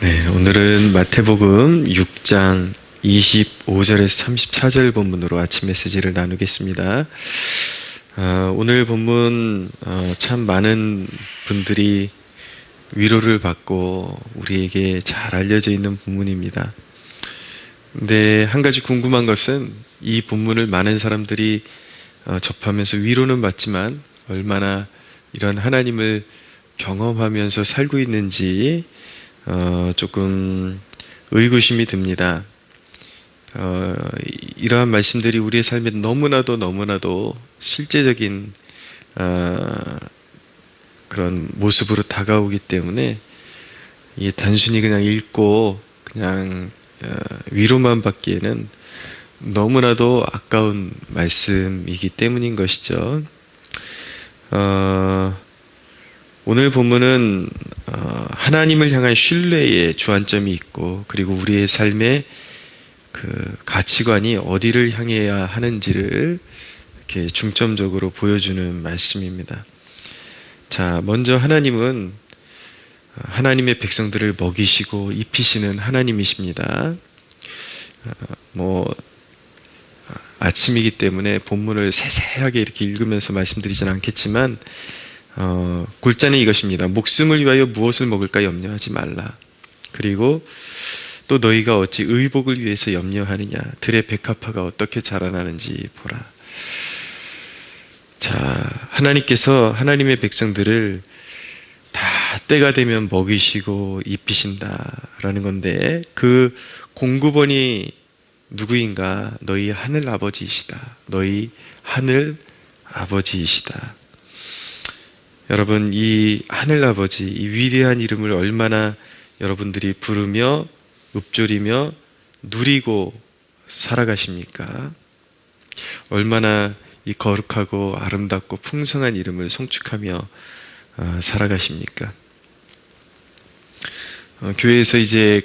네, 오늘은 마태복음 6장 25절에서 34절 본문으로 아침 메시지를 나누겠습니다. 오늘 본문 참 많은 분들이 위로를 받고 우리에게 잘 알려져 있는 본문입니다. 근데 한 가지 궁금한 것은 이 본문을 많은 사람들이 접하면서 위로는 받지만 얼마나 이런 하나님을 경험하면서 살고 있는지 조금 의구심이 듭니다. 이러한 말씀들이 우리의 삶에 너무나도 실제적인 그런 모습으로 다가오기 때문에 이게 단순히 그냥 읽고 그냥 위로만 받기에는 너무나도 아까운 말씀이기 때문인 것이죠. 오늘 본문은 하나님을 향한 신뢰의 주안점이 있고, 그리고 우리의 삶의 그 가치관이 어디를 향해야 하는지를 이렇게 중점적으로 보여주는 말씀입니다. 자, 먼저 하나님은 하나님의 백성들을 먹이시고 입히시는 하나님이십니다. 아침이기 때문에 본문을 세세하게 이렇게 읽으면서 말씀드리진 않겠지만 골자는 이것입니다. 목숨을 위하여 무엇을 먹을까 염려하지 말라. 그리고 또 너희가 어찌 의복을 위해서 염려하느냐. 들의 백합화가 어떻게 자라나는지 보라. 자, 하나님께서 하나님의 백성들을 다 때가 되면 먹이시고 입히신다라는 건데, 그 공급원이 누구인가? 너희 하늘 아버지이시다. 너희 하늘 아버지이시다. 여러분, 이 하늘아버지, 이 위대한 이름을 얼마나 여러분들이 부르며 읊조리며 누리고 살아가십니까? 얼마나 이 거룩하고 아름답고 풍성한 이름을 송축하며 살아가십니까? 교회에서 이제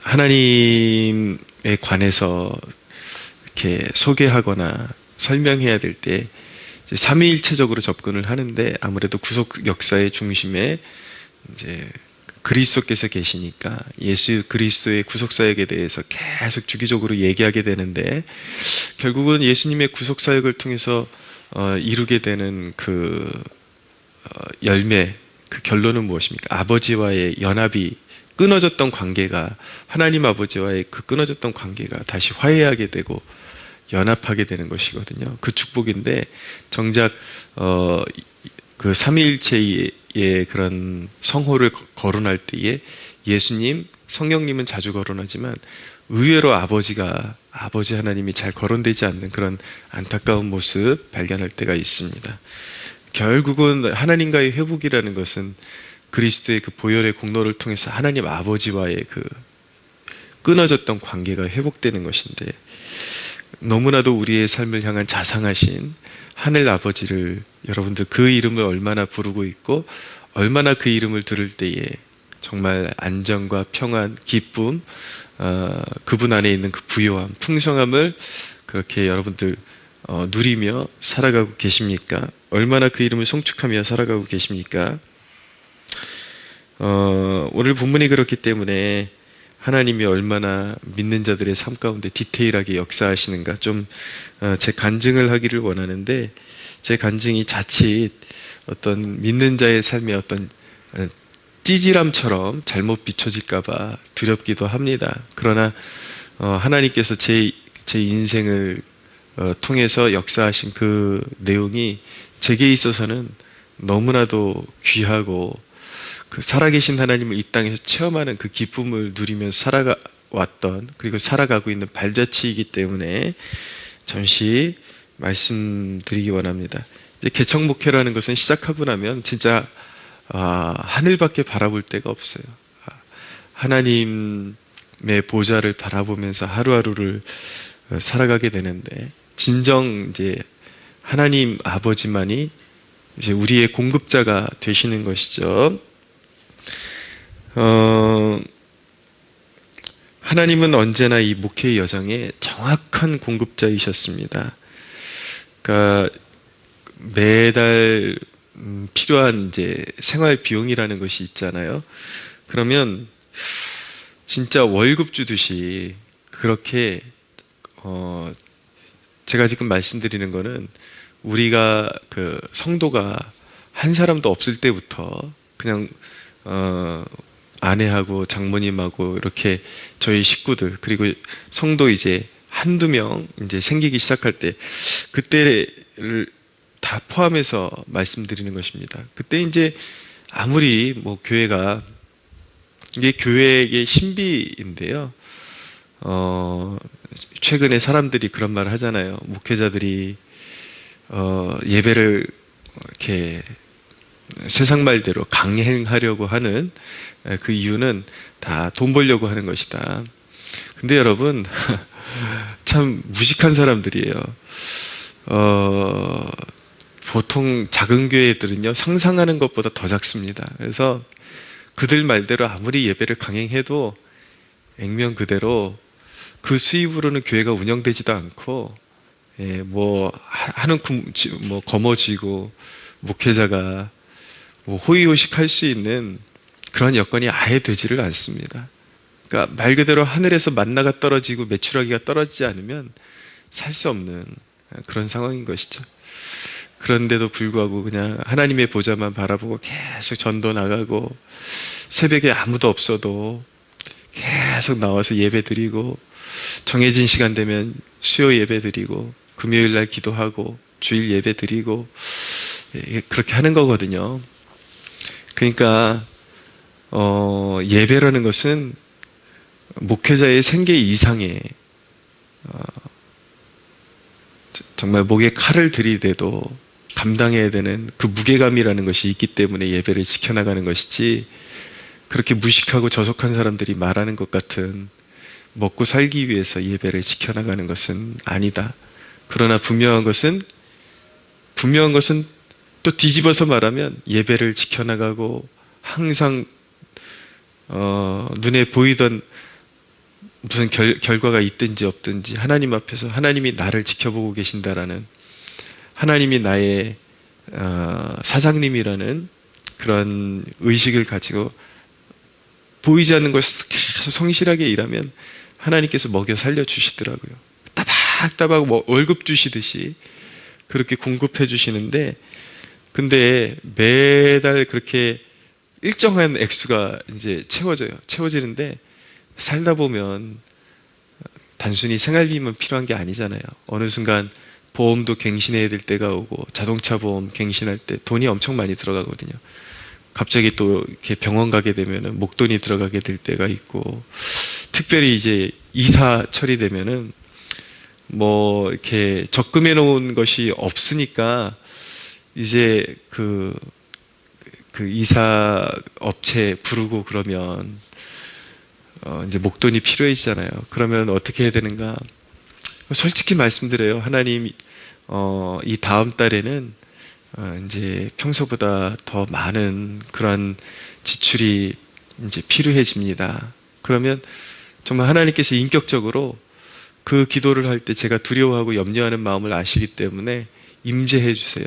하나님에 관해서 이렇게 소개하거나 설명해야 될 때 삼위일체적으로 접근을 하는데, 아무래도 구속 역사의 중심에 이제 그리스도께서 계시니까 예수 그리스도의 구속 사역에 대해서 계속 주기적으로 얘기하게 되는데, 결국은 예수님의 구속 사역을 통해서 이루게 되는 그 열매, 그 결론은 무엇입니까? 아버지와의 연합이 끊어졌던 관계가, 하나님 아버지와의 그 끊어졌던 관계가 다시 화해하게 되고 연합하게 되는 것이거든요. 그 축복인데, 정작 그 삼위일체의 그런 성호를 거론할 때에 예수님, 성령님은 자주 거론하지만 의외로 아버지 하나님이 잘 거론되지 않는 그런 안타까운 모습 발견할 때가 있습니다. 결국은 하나님과의 회복이라는 것은 그리스도의 그 보혈의 공로를 통해서 하나님 아버지와의 그 끊어졌던 관계가 회복되는 것인데, 너무나도 우리의 삶을 향한 자상하신 하늘 아버지를, 여러분들 그 이름을 얼마나 부르고 있고, 얼마나 그 이름을 들을 때에 정말 안정과 평안, 기쁨, 그분 안에 있는 그 부요함, 풍성함을 그렇게 여러분들 누리며 살아가고 계십니까? 얼마나 그 이름을 송축하며 살아가고 계십니까? 오늘 본문이 그렇기 때문에 하나님이 얼마나 믿는 자들의 삶 가운데 디테일하게 역사하시는가 좀 제 간증을 하기를 원하는데, 제 간증이 자칫 어떤 믿는 자의 삶의 어떤 찌질함처럼 잘못 비춰질까봐 두렵기도 합니다. 그러나 하나님께서 제 인생을 통해서 역사하신 그 내용이 제게 있어서는 너무나도 귀하고, 그 살아계신 하나님을 이 땅에서 체험하는 그 기쁨을 누리면서 살아왔던, 그리고 살아가고 있는 발자취이기 때문에 잠시 말씀드리기 원합니다. 이제 개척 목회라는 것은 시작하고 나면 진짜 하늘밖에 바라볼 데가 없어요. 하나님의 보좌를 바라보면서 하루하루를 살아가게 되는데, 진정 이제 하나님 아버지만이 이제 우리의 공급자가 되시는 것이죠. 하나님은 언제나 이 목회의 여정에 정확한 공급자이셨습니다. 그러니까 매달 필요한 이제 생활 비용이라는 것이 있잖아요. 그러면 진짜 월급 주듯이 그렇게 제가 지금 말씀드리는 거는 우리가 그 성도가 한 사람도 없을 때부터 그냥 아내하고 장모님하고 이렇게 저희 식구들 그리고 성도 이제 한두 명 이제 생기기 시작할 때 그때를 다 포함해서 말씀드리는 것입니다. 그때 이제 아무리 뭐 교회가 이게 교회의 신비인데요. 최근에 사람들이 그런 말을 하잖아요. 목회자들이 예배를 이렇게 세상 말대로 강행하려고 하는 그 이유는 다 돈 벌려고 하는 것이다. 근데 여러분 참 무식한 사람들이에요. 보통 작은 교회들은요 상상하는 것보다 더 작습니다. 그래서 그들 말대로 아무리 예배를 강행해도 액면 그대로 그 수입으로는 교회가 운영되지도 않고, 뭐 하는 뭐 거머쥐고 목회자가 뭐 호의호식 할 수 있는 그런 여건이 아예 되지를 않습니다. 그러니까 말 그대로 하늘에서 만나가 떨어지고 메추라기가 떨어지지 않으면 살 수 없는 그런 상황인 것이죠. 그런데도 불구하고 그냥 하나님의 보좌만 바라보고 계속 전도 나가고 새벽에 아무도 없어도 계속 나와서 예배 드리고 정해진 시간 되면 수요 예배 드리고 금요일 날 기도하고 주일 예배 드리고 그렇게 하는 거거든요. 그러니까 예배라는 것은 목회자의 생계 이상의 정말 목에 칼을 들이대도 감당해야 되는 그 무게감이라는 것이 있기 때문에 예배를 지켜나가는 것이지, 그렇게 무식하고 저속한 사람들이 말하는 것 같은 먹고 살기 위해서 예배를 지켜나가는 것은 아니다. 그러나 분명한 것은 또 뒤집어서 말하면 예배를 지켜나가고 항상 눈에 보이던 무슨 결과가 있든지 없든지 하나님 앞에서 하나님이 나를 지켜보고 계신다라는, 하나님이 나의 사장님이라는 그런 의식을 가지고 보이지 않는 것을 계속 성실하게 일하면 하나님께서 먹여 살려주시더라고요. 따박따박 뭐 월급 주시듯이 그렇게 공급해 주시는데, 근데 매달 그렇게 일정한 액수가 이제 채워지는데 살다 보면 단순히 생활비만 필요한 게 아니잖아요. 어느 순간 보험도 갱신해야 될 때가 오고, 자동차 보험 갱신할 때 돈이 엄청 많이 들어가거든요. 갑자기 또 이렇게 병원 가게 되면은 목돈이 들어가게 될 때가 있고, 특별히 이제 이사 처리되면은 뭐 이렇게 적금해 놓은 것이 없으니까 이제 그 이사 업체 부르고 그러면 이제 목돈이 필요해지잖아요. 그러면 어떻게 해야 되는가? 솔직히 말씀드려요. 하나님, 이 다음 달에는 이제 평소보다 더 많은 그런 지출이 이제 필요해집니다. 그러면 정말 하나님께서 인격적으로 그 기도를 할 때 제가 두려워하고 염려하는 마음을 아시기 때문에 임재해 주세요.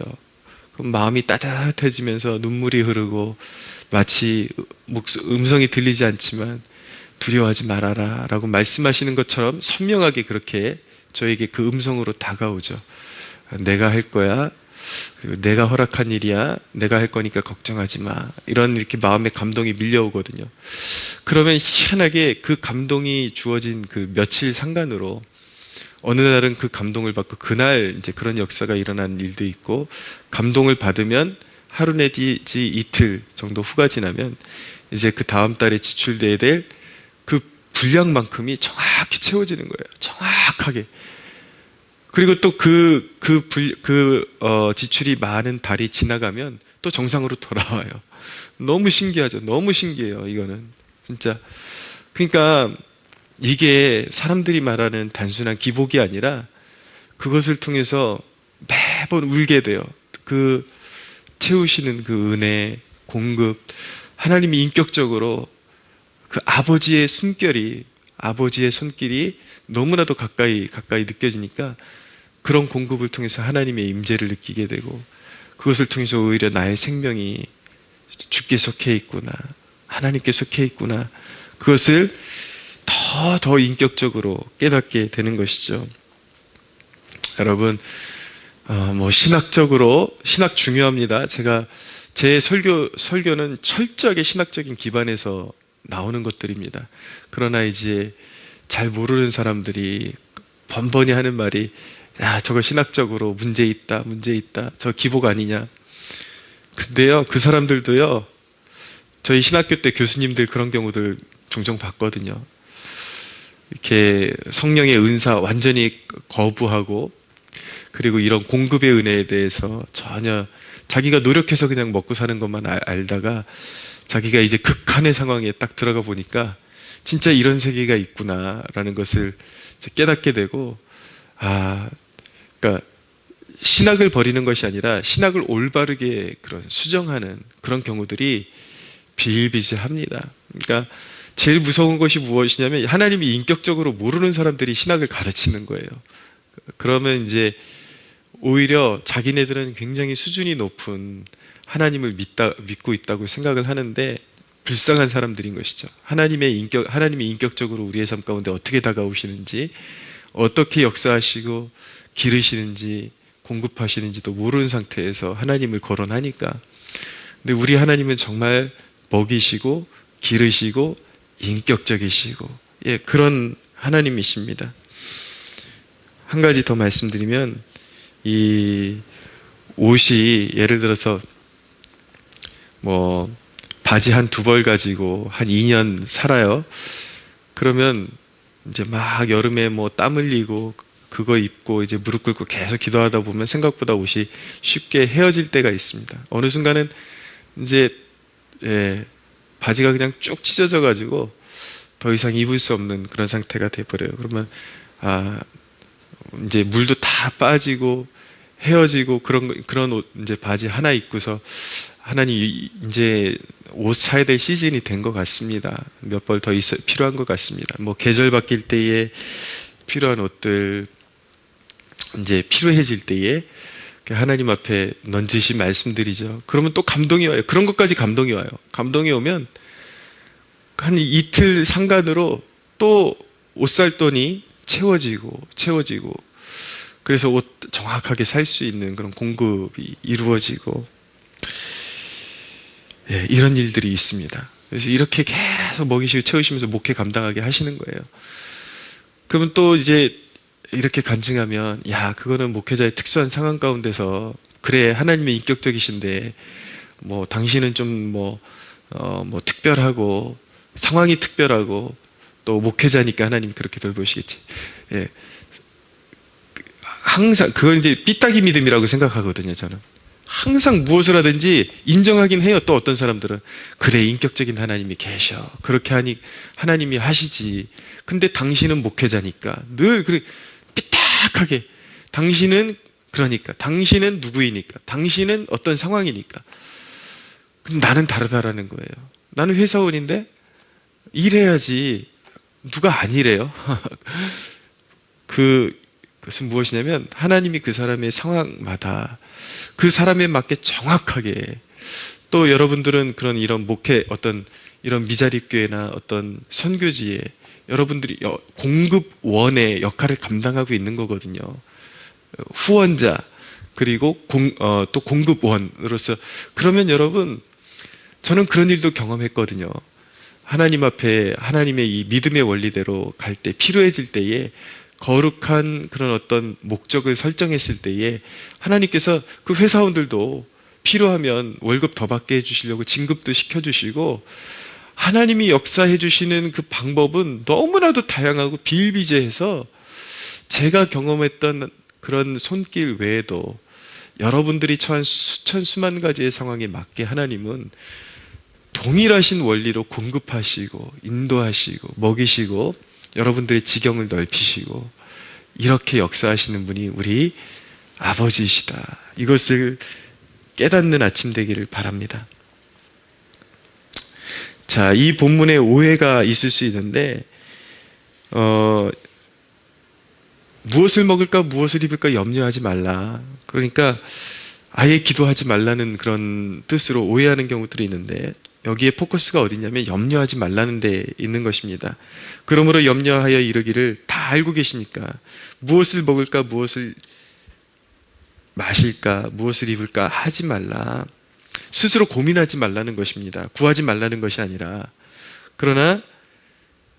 그럼 마음이 따뜻해지면서 눈물이 흐르고 마치 음성이 들리지 않지만 두려워하지 말아라 라고 말씀하시는 것처럼 선명하게 그렇게 저에게 그 음성으로 다가오죠. 내가 할 거야. 그리고 내가 허락한 일이야. 내가 할 거니까 걱정하지 마. 이런 이렇게 마음의 감동이 밀려오거든요. 그러면 희한하게 그 감동이 주어진 그 며칠 상간으로 어느 날은 그 감동을 받고 그날 이제 그런 역사가 일어나는 일도 있고, 감동을 받으면 하루 내지 이틀 정도 후가 지나면 이제 그 다음 달에 지출돼야 될 그 분량만큼이 정확히 채워지는 거예요. 정확하게. 그리고 또 지출이 많은 달이 지나가면 또 정상으로 돌아와요. 너무 신기하죠. 너무 신기해요. 이거는 진짜. 그러니까 이게 사람들이 말하는 단순한 기복이 아니라 그것을 통해서 매번 울게 돼요. 그 채우시는 그 은혜, 공급, 하나님이 인격적으로 그 아버지의 손길이 너무나도 가까이 느껴지니까 그런 공급을 통해서 하나님의 임재를 느끼게 되고, 그것을 통해서 오히려 나의 생명이 주께 속해 있구나, 하나님께 속해 있구나, 그것을 더 인격적으로 깨닫게 되는 것이죠. 여러분, 신학적으로, 신학 중요합니다. 제 설교는 철저하게 신학적인 기반에서 나오는 것들입니다. 그러나 이제 잘 모르는 사람들이 번번이 하는 말이, 야, 저거 신학적으로 문제 있다, 저 기복 아니냐. 근데요, 그 사람들도요, 저희 신학교 때 교수님들 그런 경우들 종종 봤거든요. 이렇게 성령의 은사 완전히 거부하고, 그리고 이런 공급의 은혜에 대해서 전혀 자기가 노력해서 그냥 먹고 사는 것만 알다가 자기가 이제 극한의 상황에 딱 들어가 보니까 진짜 이런 세계가 있구나라는 것을 깨닫게 되고, 그러니까 신학을 버리는 것이 아니라 신학을 올바르게 그런 수정하는 그런 경우들이 비일비재합니다. 그러니까 제일 무서운 것이 무엇이냐면 하나님이 인격적으로 모르는 사람들이 신학을 가르치는 거예요. 그러면 이제 오히려 자기네들은 굉장히 수준이 높은 하나님을 믿고 있다고 생각을 하는데 불쌍한 사람들인 것이죠. 하나님이 인격적으로 우리의 삶 가운데 어떻게 다가오시는지, 어떻게 역사하시고 기르시는지, 공급하시는지도 모르는 상태에서 하나님을 거론하니까. 근데 우리 하나님은 정말 먹이시고 기르시고 인격적이시고, 그런 하나님이십니다. 한 가지 더 말씀드리면, 이 옷이 예를 들어서 바지 한 2벌 가지고 한 2년 살아요. 그러면 이제 막 여름에 땀 흘리고 그거 입고 이제 무릎 꿇고 계속 기도하다 보면 생각보다 옷이 쉽게 헤어질 때가 있습니다. 어느 순간은 이제 바지가 그냥 쭉 찢어져 가지고 더 이상 입을 수 없는 그런 상태가 돼버려요. 그러면 이제 물도 다 빠지고 헤어지고 그런 옷 이제 바지 하나 입고서 하나님 이제 옷 사야 될 시즌이 된 것 같습니다. 몇 벌 더 필요한 것 같습니다. 계절 바뀔 때에 필요한 옷들, 이제 필요해질 때에 하나님 앞에 넌지시 말씀드리죠. 그러면 또 감동이 와요. 그런 것까지 감동이 와요. 감동이 오면 한 이틀 상간으로 또 옷 살 돈이 채워지고 그래서 옷 정확하게 살 수 있는 그런 공급이 이루어지고, 이런 일들이 있습니다. 그래서 이렇게 계속 먹이시고 채우시면서 목회 감당하게 하시는 거예요. 그러면 또 이제 이렇게 간증하면, 야, 그거는 목회자의 특수한 상황 가운데서, 그래, 하나님이 인격적이신데 당신은 좀 특별하고 상황이 특별하고 또 목회자니까 하나님이 그렇게 돌보시겠지. 항상 그건 이제 삐딱이 믿음이라고 생각하거든요. 저는 항상 무엇을 하든지 인정하긴 해요. 또 어떤 사람들은, 그래, 인격적인 하나님이 계셔, 그렇게 하니 하나님이 하시지. 근데 당신은 목회자니까 늘 그래 삐딱하게, 당신은 누구이니까, 당신은 어떤 상황이니까. 근데 나는 다르다라는 거예요. 나는 회사원인데 일해야지, 누가 안 일해요? 그것은 무엇이냐면 하나님이 그 사람의 상황마다 그 사람에 맞게 정확하게, 또 여러분들은 이런 목회, 어떤 이런 미자립교회나 어떤 선교지에 여러분들이 공급원의 역할을 감당하고 있는 거거든요. 후원자, 그리고 또 공급원으로서. 그러면 여러분, 저는 그런 일도 경험했거든요. 하나님 앞에 하나님의 이 믿음의 원리대로 갈 때, 필요해질 때에, 거룩한 그런 어떤 목적을 설정했을 때에 하나님께서 그 회사원들도 필요하면 월급 더 받게 해주시려고 진급도 시켜주시고, 하나님이 역사해 주시는 그 방법은 너무나도 다양하고 비일비재해서, 제가 경험했던 그런 손길 외에도 여러분들이 처한 수만 가지의 상황에 맞게 하나님은 동일하신 원리로 공급하시고 인도하시고 먹이시고 여러분들의 지경을 넓히시고, 이렇게 역사하시는 분이 우리 아버지이시다. 이것을 깨닫는 아침 되기를 바랍니다. 자, 이 본문에 오해가 있을 수 있는데, 무엇을 먹을까 무엇을 입을까 염려하지 말라. 그러니까 아예 기도하지 말라는 그런 뜻으로 오해하는 경우들이 있는데, 여기에 포커스가 어디냐면 염려하지 말라는 데 있는 것입니다. 그러므로 염려하여 이르기를, 다 알고 계시니까 무엇을 먹을까, 무엇을 마실까, 무엇을 입을까 하지 말라. 스스로 고민하지 말라는 것입니다. 구하지 말라는 것이 아니라. 그러나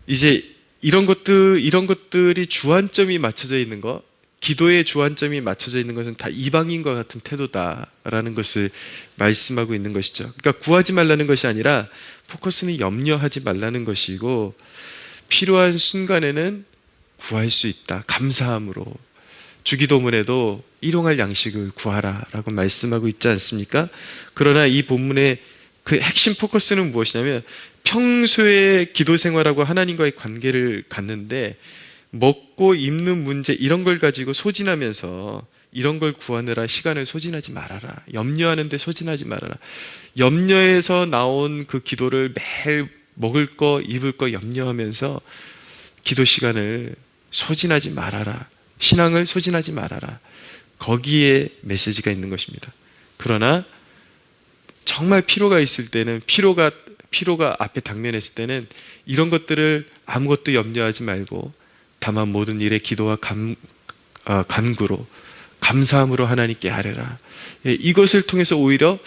이제 이런 것들이 주안점이 맞춰져 있는 것, 기도의 주안점이 맞춰져 있는 것은 다 이방인과 같은 태도다라는 것을 말씀하고 있는 것이죠. 그러니까 구하지 말라는 것이 아니라 포커스는 염려하지 말라는 것이고, 필요한 순간에는 구할 수 있다. 감사함으로. 주기도문에도 일용할 양식을 구하라라고 말씀하고 있지 않습니까? 그러나 이 본문의 그 핵심 포커스는 무엇이냐면, 평소에 기도 생활하고 하나님과의 관계를 갖는데 먹고 입는 문제, 이런 걸 가지고 소진하면서 이런 걸 구하느라 시간을 소진하지 말아라. 염려하는데 소진하지 말아라. 염려에서 나온 그 기도를 매일 먹을 거, 입을 거 염려하면서 기도 시간을 소진하지 말아라. 신앙을 소진하지 말아라. 거기에 메시지가 있는 것입니다. 그러나 정말 필요가 있을 때는, 필요가 앞에 당면했을 때는 이런 것들을 아무것도 염려하지 말고 다만 모든 일에 기도와 간구로, 감사함으로 하나님께 아뢰라. 이것을 통해서 오히려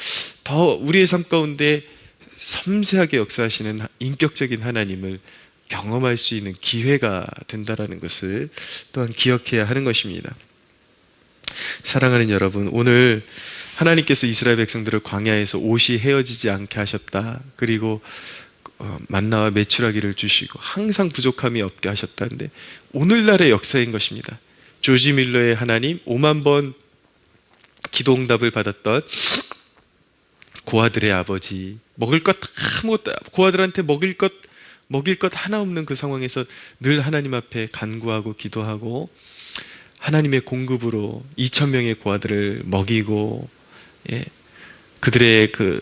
더 우리의 삶 가운데 섬세하게 역사하시는 인격적인 하나님을 경험할 수 있는 기회가 된다는 것을 또한 기억해야 하는 것입니다. 사랑하는 여러분, 오늘 하나님께서 이스라엘 백성들을 광야에서 옷이 헤어지지 않게 하셨다. 그리고 만나와 메추라기를 주시고 항상 부족함이 없게 하셨다는데, 오늘날의 역사인 것입니다. 조지 밀러의 하나님, 5만 번 기도응답을 받았던 고아들의 아버지, 먹을 것 아무것도, 고아들한테 먹일 것 하나 없는 그 상황에서 늘 하나님 앞에 간구하고 기도하고 하나님의 공급으로 2,000명의 고아들을 먹이고, 그들의 그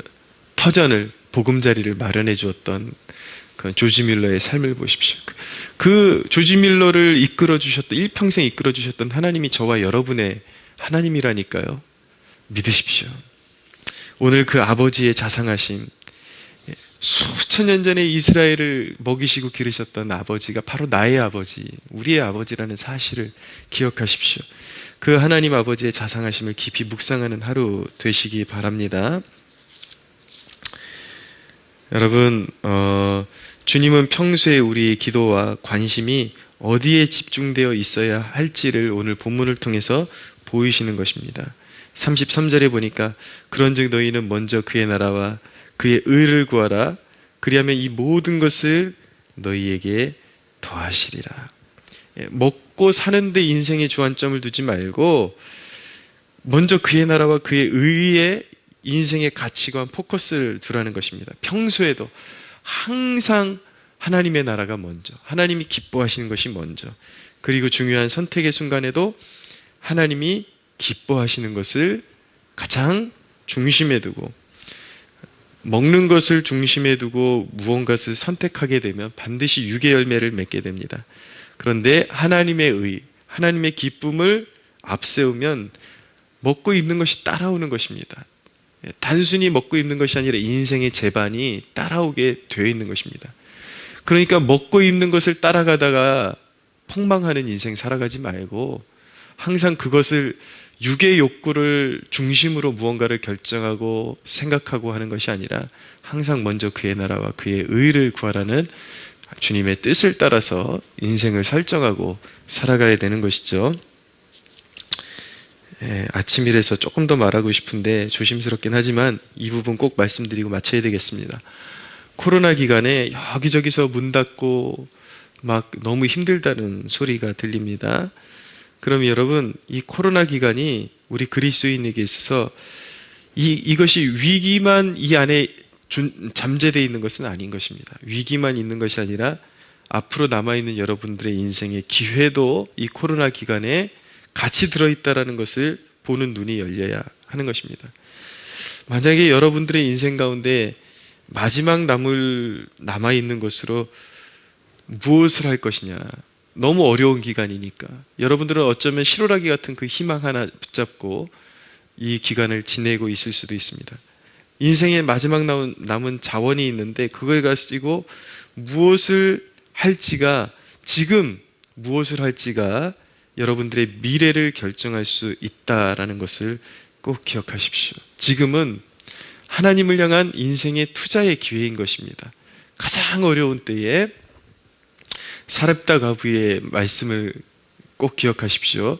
터전을, 보금자리를 마련해 주었던 그 조지 밀러의 삶을 보십시오. 그 조지 밀러를 이끌어 주셨던, 일평생 이끌어 주셨던 하나님이 저와 여러분의 하나님이라니까요. 믿으십시오. 오늘 그 아버지의 자상하심, 수천 년 전에 이스라엘을 먹이시고 기르셨던 아버지가 바로 나의 아버지, 우리의 아버지라는 사실을 기억하십시오. 그 하나님 아버지의 자상하심을 깊이 묵상하는 하루 되시기 바랍니다. 여러분, 주님은 평소에 우리의 기도와 관심이 어디에 집중되어 있어야 할지를 오늘 본문을 통해서 보이시는 것입니다. 33절에 보니까, 그런즉 너희는 먼저 그의 나라와 그의 의를 구하라. 그리하면 이 모든 것을 너희에게 더하시리라. 먹고 사는데 인생의 주안점을 두지 말고 먼저 그의 나라와 그의 의에 인생의 가치관, 포커스를 두라는 것입니다. 평소에도 항상 하나님의 나라가 먼저, 하나님이 기뻐하시는 것이 먼저, 그리고 중요한 선택의 순간에도 하나님이 기뻐하시는 것을 가장 중심에 두고, 먹는 것을 중심에 두고 무언가를 선택하게 되면 반드시 유괴 열매를 맺게 됩니다. 그런데 하나님의 의, 하나님의 기쁨을 앞세우면 먹고 입는 것이 따라오는 것입니다. 단순히 먹고 입는 것이 아니라 인생의 제반이 따라오게 되어 있는 것입니다. 그러니까 먹고 입는 것을 따라가다가 폭망하는 인생 살아가지 말고, 항상 그것을, 육의 욕구를 중심으로 무언가를 결정하고 생각하고 하는 것이 아니라 항상 먼저 그의 나라와 그의 의를 구하라는 주님의 뜻을 따라서 인생을 설정하고 살아가야 되는 것이죠. 아침이라서 조금 더 말하고 싶은데 조심스럽긴 하지만 이 부분 꼭 말씀드리고 마쳐야 되겠습니다. 코로나 기간에 여기저기서 문 닫고 막 너무 힘들다는 소리가 들립니다. 그럼 여러분, 이 코로나 기간이 우리 그리스도인에게 있어서 이것이 위기만 이 안에 잠재되어 있는 것은 아닌 것입니다. 위기만 있는 것이 아니라 앞으로 남아있는 여러분들의 인생의 기회도 이 코로나 기간에 같이 들어있다는 것을 보는 눈이 열려야 하는 것입니다. 만약에 여러분들의 인생 가운데 마지막 남아있는 것으로 무엇을 할 것이냐, 너무 어려운 기간이니까 여러분들은 어쩌면 실오라기 같은 그 희망 하나 붙잡고 이 기간을 지내고 있을 수도 있습니다. 인생의 마지막 남은 자원이 있는데 그걸 가지고 무엇을 할지가, 지금 무엇을 할지가 여러분들의 미래를 결정할 수 있다라는 것을 꼭 기억하십시오. 지금은 하나님을 향한 인생의 투자의 기회인 것입니다. 가장 어려운 때에 사렙다 가부의 말씀을 꼭 기억하십시오.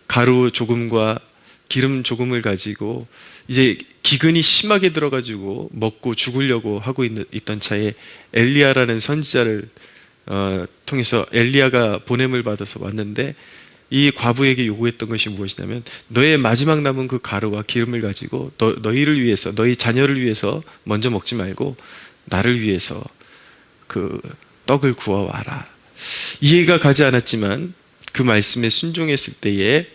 가루 조금과 기름 조금을 가지고 이제 기근이 심하게 들어가지고 먹고 죽으려고 하고 있던 차에 엘리야라는 선지자를 통해서 엘리야가 보냄을 받아서 왔는데, 이 과부에게 요구했던 것이 무엇이냐면, 너의 마지막 남은 그 가루와 기름을 가지고 너희를 위해서, 너희 자녀를 위해서 먼저 먹지 말고 나를 위해서 그 떡을 구워와라. 이해가 가지 않았지만 그 말씀에 순종했을 때에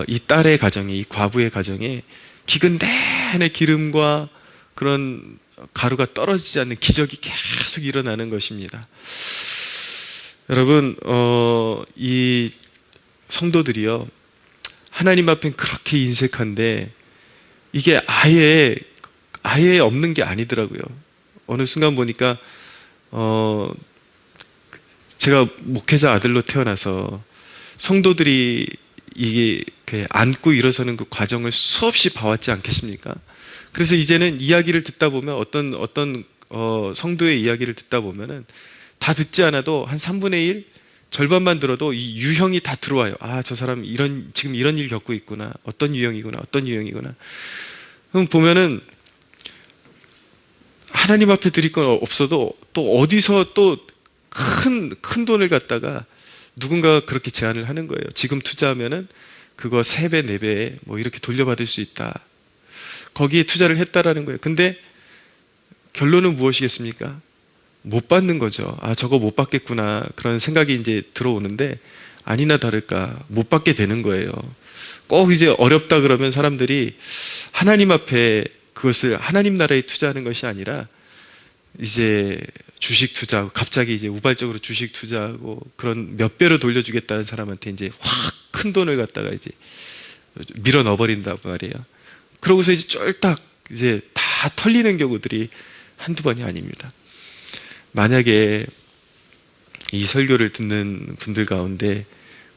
이 딸의 가정에, 이 과부의 가정에 기근 내내 기름과 그런 가루가 떨어지지 않는 기적이 계속 일어나는 것입니다. 여러분, 이 성도들이요, 하나님 앞엔 그렇게 인색한데 이게 아예 없는 게 아니더라고요. 어느 순간 보니까 제가 목회자 아들로 태어나서 성도들이 이게 안고 일어서는 그 과정을 수없이 봐왔지 않겠습니까? 그래서 이제는 이야기를 듣다 보면 어떤 성도의 이야기를 듣다 보면은 다 듣지 않아도 한 3분의 1 절반만 들어도 이 유형이 다 들어와요. 아, 저 사람 지금 이런 일 겪고 있구나. 어떤 유형이구나. 그럼 보면은 하나님 앞에 드릴 건 없어도 또 어디서 또 큰 돈을 갖다가 누군가가 그렇게 제안을 하는 거예요. 지금 투자하면은 그거 3배, 4배 뭐 이렇게 돌려받을 수 있다. 거기에 투자를 했다라는 거예요. 근데 결론은 무엇이겠습니까? 못 받는 거죠. 아, 저거 못 받겠구나. 그런 생각이 이제 들어오는데 아니나 다를까 못 받게 되는 거예요. 꼭 이제 어렵다 그러면 사람들이 하나님 앞에 그것을 하나님 나라에 투자하는 것이 아니라 이제 주식 투자하고, 갑자기 이제 우발적으로 주식 투자하고 그런 몇 배로 돌려주겠다는 사람한테 이제 확 큰 돈을 갖다가 이제 밀어 넣어버린단 말이에요. 그러고서 이제 쫄딱 이제 다 털리는 경우들이 한두 번이 아닙니다. 만약에 이 설교를 듣는 분들 가운데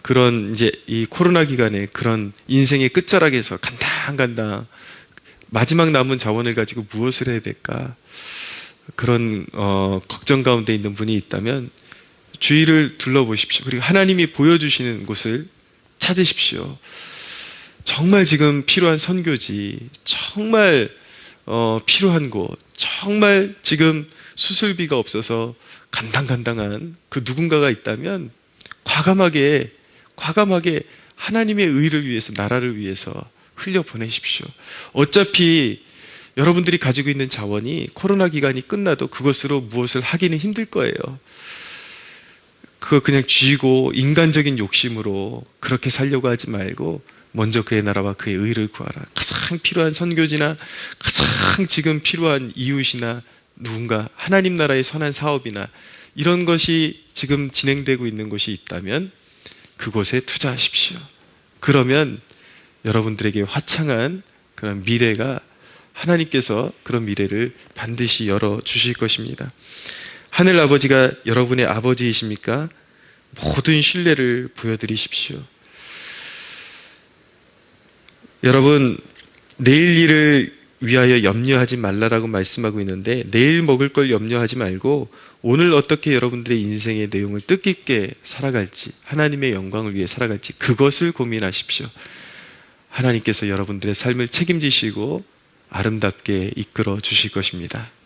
그런 이제 이 코로나 기간에 그런 인생의 끝자락에서 간당간당 마지막 남은 자원을 가지고 무엇을 해야 될까, 그런 걱정 가운데 있는 분이 있다면 주위를 둘러보십시오. 그리고 하나님이 보여주시는 곳을 찾으십시오. 정말 지금 필요한 선교지, 정말 필요한 곳, 정말 지금 수술비가 없어서 간당간당한 그 누군가가 있다면 과감하게 하나님의 의를 위해서, 나라를 위해서 흘려보내십시오. 어차피 여러분들이 가지고 있는 자원이 코로나 기간이 끝나도 그것으로 무엇을 하기는 힘들 거예요. 그거 그냥 쥐고 인간적인 욕심으로 그렇게 살려고 하지 말고 먼저 그의 나라와 그의 의를 구하라. 가장 필요한 선교지나 가장 지금 필요한 이웃이나 누군가 하나님 나라의 선한 사업이나 이런 것이 지금 진행되고 있는 곳이 있다면 그곳에 투자하십시오. 그러면 여러분들에게 화창한 그런 미래가, 하나님께서 그런 미래를 반드시 열어주실 것입니다. 하늘 아버지가 여러분의 아버지이십니까? 모든 신뢰를 보여드리십시오. 여러분, 내일 일을 위하여 염려하지 말라라고 말씀하고 있는데, 내일 먹을 걸 염려하지 말고 오늘 어떻게 여러분들의 인생의 내용을 뜻깊게 살아갈지, 하나님의 영광을 위해 살아갈지 그것을 고민하십시오. 하나님께서 여러분들의 삶을 책임지시고 아름답게 이끌어 주실 것입니다.